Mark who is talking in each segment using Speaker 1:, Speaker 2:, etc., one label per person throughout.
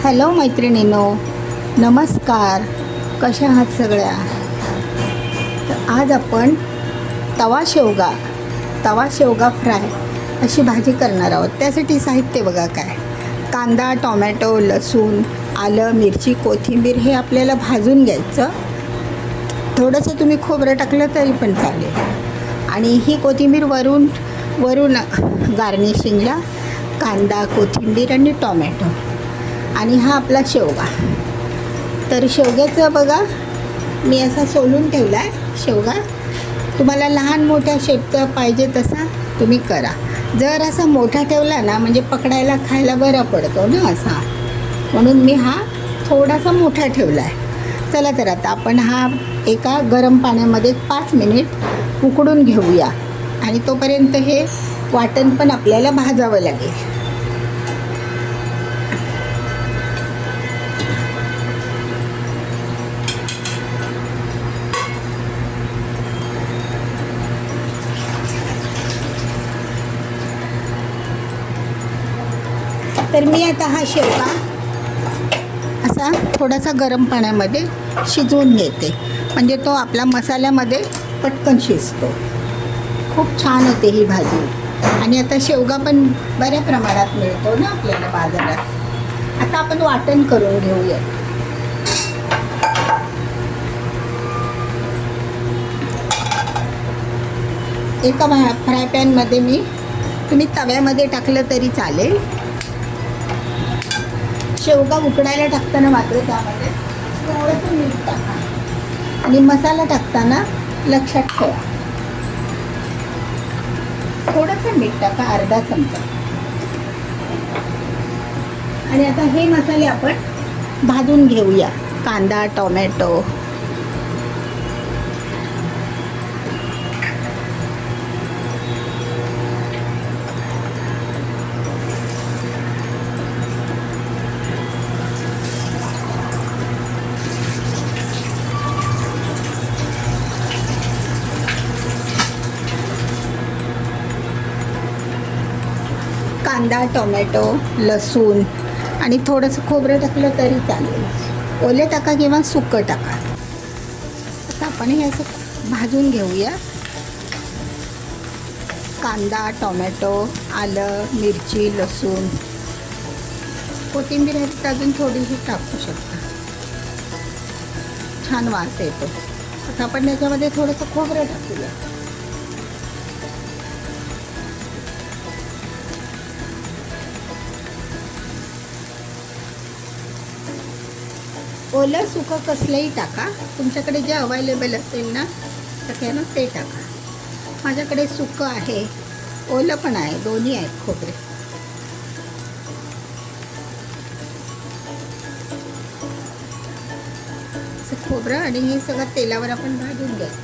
Speaker 1: Hello मैत्रिणींनो, नमस्कार. कशा आहात सगळ्या? तर आज आपण तवा शेवगा फ्राय अशी भाजी करणार आहोत. त्यासाठी साहित्य बघा काय: कांदा, टोमॅटो, लसूण, आलं, मिरची, कोथिंबीर हे आपल्याला भाजून घ्यायचं. थोडंसं तुम्ही खोबरं टाकलं तरी पण चालेल. आणि ही कोथिंबीर वरून गार्निशिंगला कांदा, कोथिंबीर आणि टोमॅटो. आणि हा आपला शेवगा. तर शेवग्याचं बघा, मी असा सोलून ठेवला आहे शेवगा. तुम्हाला लहान मोठ्या शेपचा पाहिजे तसा तुम्ही करा. जर असा मोठा ठेवला ना, म्हणजे पकडायला खायला बरा पडतो ना असा, म्हणून मी हा थोडासा मोठा ठेवला आहे. चला तर आता आपण हा एका गरम पाण्यामध्ये 5 मिनिट उकडून घेऊया. आणि तोपर्यंत हे वाटण पण आपल्याला भाजावं लागेल. तर मी आता हा शेवगा असा थोडासा गरम पाण्यामध्ये शिजवून घेते, म्हणजे तो आपला मसाल्यामध्ये पटकन शिजतो. खूप छान होते ही भाजी. आणि आता शेवगा पण बऱ्या प्रमाणात मिळतो ना आपल्याला बाजारात. आता आपण वाटण करून घेऊया. एका फ्राय पॅनमध्ये तुम्ही तव्यामध्ये टाकलं तरी चालेल. शेवगा उकडायला टाकताना मात्र त्यामध्ये थोडंसं मीठ टाका. आणि मसाला टाकताना लक्षात ठेवा, थोडंसं मीठ टाका, अर्धा चमचा. आणि आता हे मसाले आपण भाजून घेऊया. कांदा, टोमॅटो, कांदा, टोमॅटो, लसूण आणि थोडंसं खोबरं टाकलं तरी चालेल. ओले टाका किंवा सुकं टाका. आता आपण हे असं भाजून घेऊया. कांदा, टोमॅटो, आलं, मिरची, लसूण, कोथिंबीर ह्याच्यात अजून थोडीशी टाकू शकता, छान वास येतो. आता आपण त्याच्यामध्ये थोडंसं खोबरं टाकूया. ओलं सुकं कसलंही टाका, तुमच्याकडे जे अवेलेबल असेल ना सगळ्यांना ते टाका. माझ्याकडे सुकं आहे, ओलं पण आहे, दोन्ही आहेत खोबरे. असं खोबरं आणि हे सगळं तेलावर आपण भाजून घ्यायचं.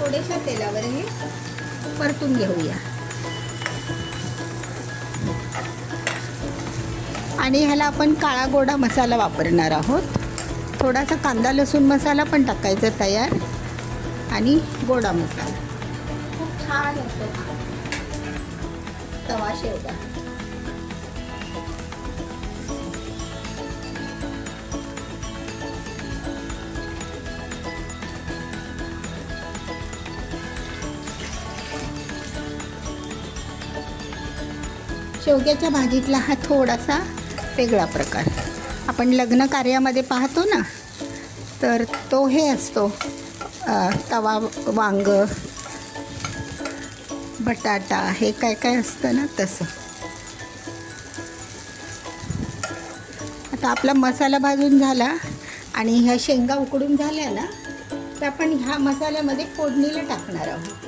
Speaker 1: थोड्याशा तेलावर हे परतून घेऊया. आणि ह्याला आपण काळा गोडा मसाला वापरणार आहोत. थोडासा कांदा लसूण मसाला पण टाकायचा तयार, आणि गोडा मसाला. खूप छान होतो तवा शेवगा. शेवग्याच्या भाजीतला हा थोडासा वेगळा प्रकार. आपण लग्न कार्यामध्ये पाहतो ना, तर तो हे असतो तवा वांग, बटाटा, हे काय काय असतं ना तसं. आता आपला मसाला भाजून झाला आणि ह्या शेंगा उकडून झाल्या ना, तर आपण ह्या मसाल्यामध्ये फोडणीला टाकणार आहोत.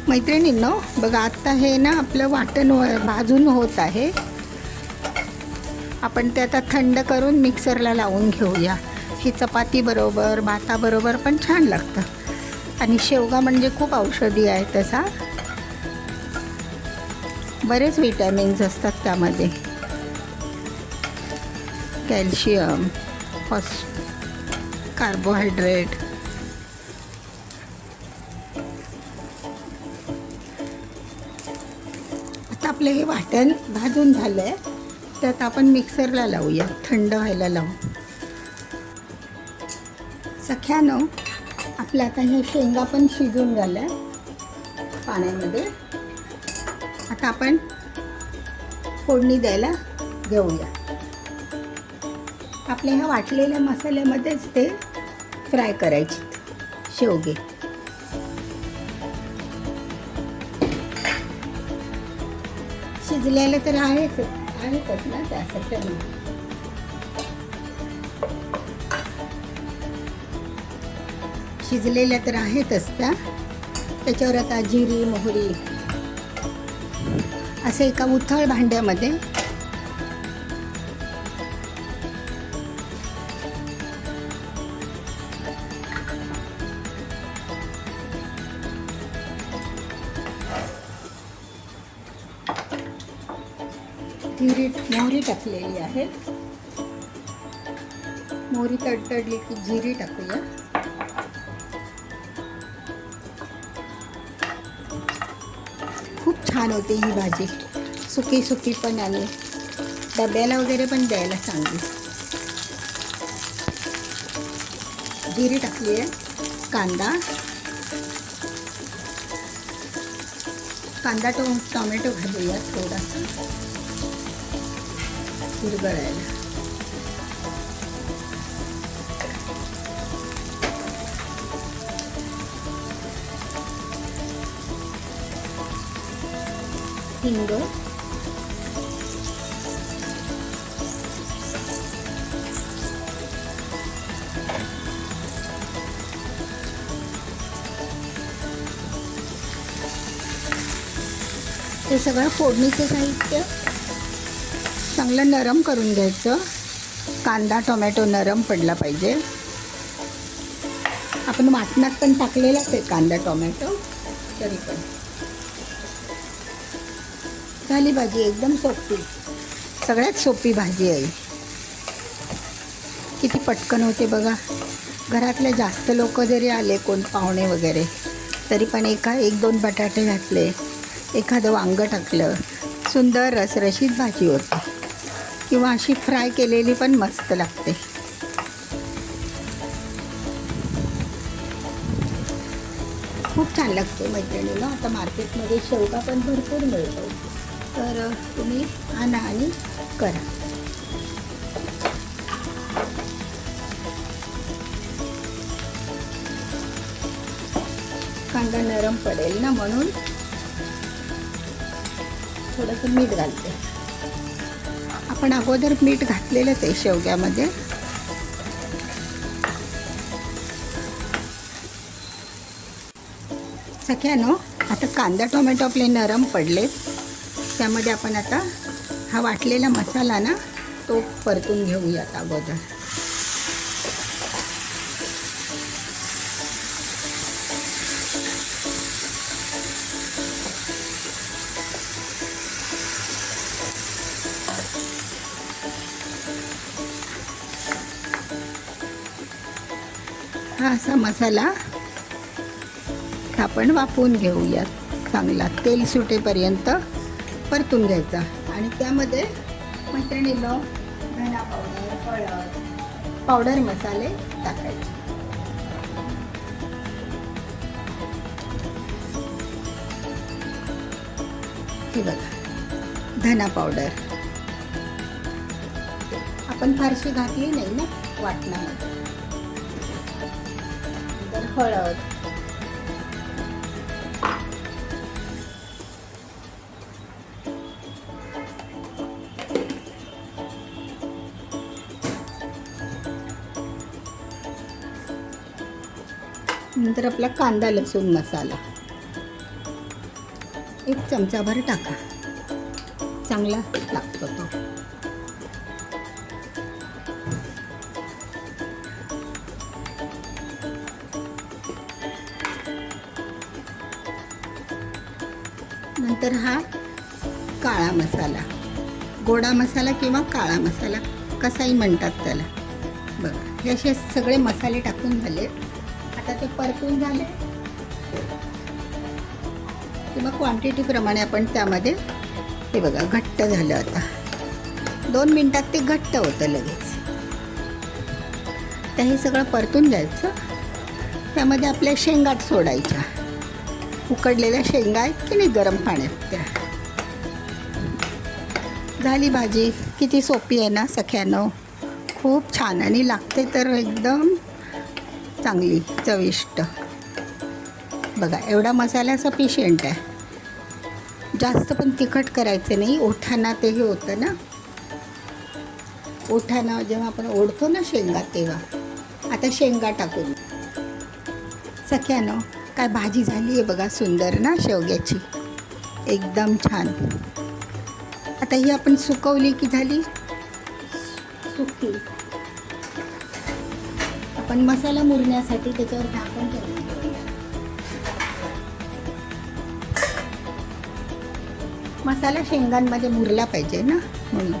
Speaker 1: मैत्रिणींनो बघा, आता हे ना आपलं वाटण भाजून होत आहे. आपण ते आता थंड करून मिक्सरला लावून घेऊया. ही चपाती बरोबर, भाताबरोबर पण छान लागतं. आणि शेवगा म्हणजे खूप औषधी आहे तसा. बरेच विटॅमिन्स असतात त्यामध्ये, कॅल्शियम, कार्बोहायड्रेट. आता आपलं हे वाटण भाजून झालं आहे, त्यात आपण मिक्सरला लावूया, थंड व्हायला लावू. सख्यानो, आपलं आता हे शेंगा पण शिजून झालं आहे पाण्यामध्ये. आता आपण फोडणी द्यायला घेऊया. आपल्या ह्या वाटलेल्या मसाल्यामध्येच ते फ्राय करायचे शेवगे. शिजलेले तर आहेतच ना त्यासाठी. शिजलेल्या तर आहेतच त्या. त्याच्यावर आता जिरी, मोहरी असं एका उथळ भांड्यामध्ये मोहरी टाकलेली आहे. मोहरी तडतडली की जिरी टाकूया. खूप छान होते ही भाजी, सुकी सुकी पण, आणि डब्याला वगैरे पण द्यायला चांगली. जिरी टाकली आहे. कांदा टोमॅटो घालूया थोडासा विरघळायला. हिंग, हे सगळं फोडणीचं साहित्य चांगलं नरम करून घ्यायचं. कांदा टोमॅटो नरम पडला पाहिजे. आपण वाटणात पण टाकलेलाच आहे कांदा टोमॅटो, तरी पण झाली भाजी. एकदम सोपी, सगळ्यात सोपी भाजी आहे. किती पटकन होते बघा. घरातले जास्त लोक जरी आले, कोण पाहुणे वगैरे, तरी पण एक दोन बटाटे घातले, एखादं वांगं टाकलं, सुंदर रसरशीत भाजी होते. किंवा अशी फ्राय केलेली पण मस्त लागते. खूप छान लागते मैत्रिणीला. आता मार्केटमध्ये शेवगा पण भरपूर मिळतो, तर तुम्ही आणा आणि करा. कांदा नरम पडेल ना, म्हणून थोडंसं मीठ घालते. आपण अगोदर मीठ घातलेलंच आहे शेवग्यामध्ये. सख्यानो, आता कांदा टोमॅटो आपले नरम पडले, त्यामध्ये आपण आता हा वाटलेला मसाला ना, तो परतून घेऊयात अगोदर. हा असा मसाला आपण वाफवून घेऊयात. चांगला तेल सुटेपर्यंत परतून घ्यायचा. आणि त्यामध्ये मैत्रिणीनं धना पावडर, हळद, पावडर मसाले टाकायचे. हे बघा, धना पावडर आपण फारशी घातली नाही ना वाटणामध्ये. नंतर हळद, नंतर आपला कांदा लसूण मसाला 1 चमचाभर टाका, चांगला लागतो तो. नंतर हा काळा मसाला, गोडा मसाला किंवा काळा मसाला कसाही म्हणतात त्याला. बघा हे असे सगळे मसाले टाकून झाले. आता ते परतून झाले किंवा क्वांटिटीप्रमाणे आपण त्यामध्ये हे बघा घट्ट झालं. आता 2 मिनटात ते घट्ट होतं लगेच. तर हे सगळं परतून द्यायचं. त्यामध्ये आपल्या शेंगात सोडायच्या, उकडलेल्या शेंगा आहेत की नाही गरम पाण्यात, त्या. झाली भाजी. किती सोपी आहे ना सख्यानो, खूप छान आणि लागते तर एकदम चांगली चविष्ट. बघा एवढा मसाला सफिशियंट आहे. जास्त पण तिखट करायचं नाही, ओठाना ते हे होतं ना, ओठाना जेव्हा आपण ओढतो ना शेंगा तेव्हा. आता शेंगा टाकून सख्यानो काय भाजी झाली आहे बघा, सुंदर ना शेवग्याची, एकदम छान. आता ही आपण सुकवली की झाली सुकी. आपण मसाला मुरण्यासाठी त्याच्यावर झाकण ठेवूया. मसाला शेंगांमध्ये मुरला पाहिजे ना म्हणून.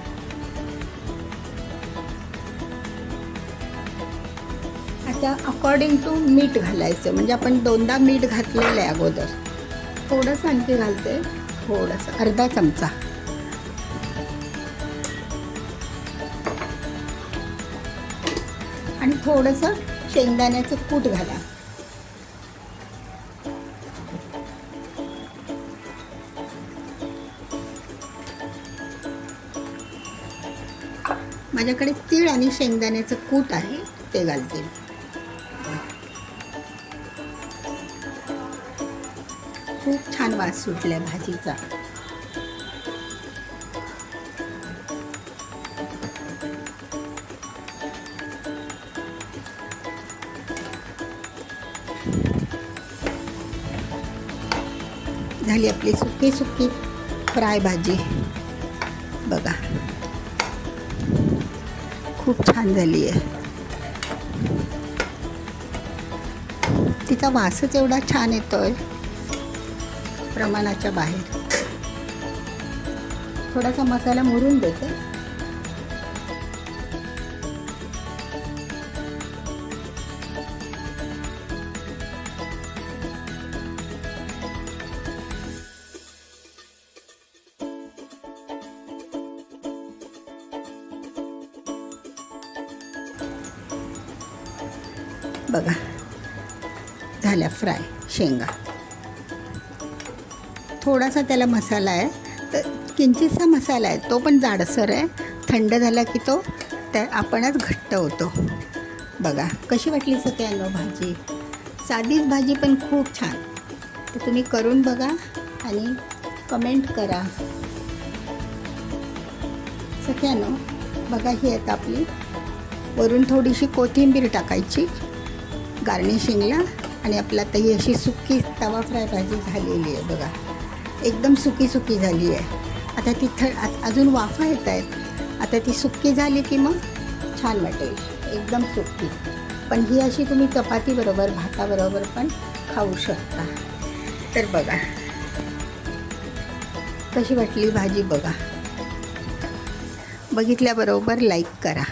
Speaker 1: आता अकॉर्डिंग टू मीठ घालायचं. म्हणजे आपण 2दा मीठ घातलेलं आहे अगोदर. थोडंसं आणखी घालते, थोडंसं अर्धा चमचा. आणि थोडंसं शेंगदाण्याचं कूट घाला. माझ्याकडे तीळ आणि शेंगदाण्याचं कूट आहे, ते घालते. खूप छान वास सुटलाय भाजीचा. झाली आपली सुकी सुकी फ्राय भाजी. बघा खूप छान झाली आहे. तिचा वासच एवढा छान येतोय, प्रमाणाच्या बाहेर. थोडासा मसाला मुरून देते. बघा झाल्या फ्राय शेंगा. थोडासा त्याला मसाला आहे, तर किंचितसा मसाला आहे, तो पण जाडसर आहे. थंड झाला की तो त्या आपणच घट्ट होतो. बघा कशी वाटली सगळ्यांना भाजी. साधीच भाजी पण खूप छान. तर तुम्ही करून बघा आणि कमेंट करा. सगळ्यांना बघा ही आता आपली वरून थोडीशी कोथिंबीर टाकायची गार्निशिंगला. आणि आपला आता ही अशी सुकी तवा फ्राय भाजी झालेली आहे. बघा एकदम सुकी सुकी झाली आहे. आता ती अजून वाफा येत आहेत. आता ती सुकी झाली की मग छान वाटेल, एकदम सुकी. पण ही अशी तुम्ही चपातीबरोबर भाताबरोबर पण खाऊ शकता. तर बघा कशी वाटली भाजी. बघा बघितल्याबरोबर लाईक करा.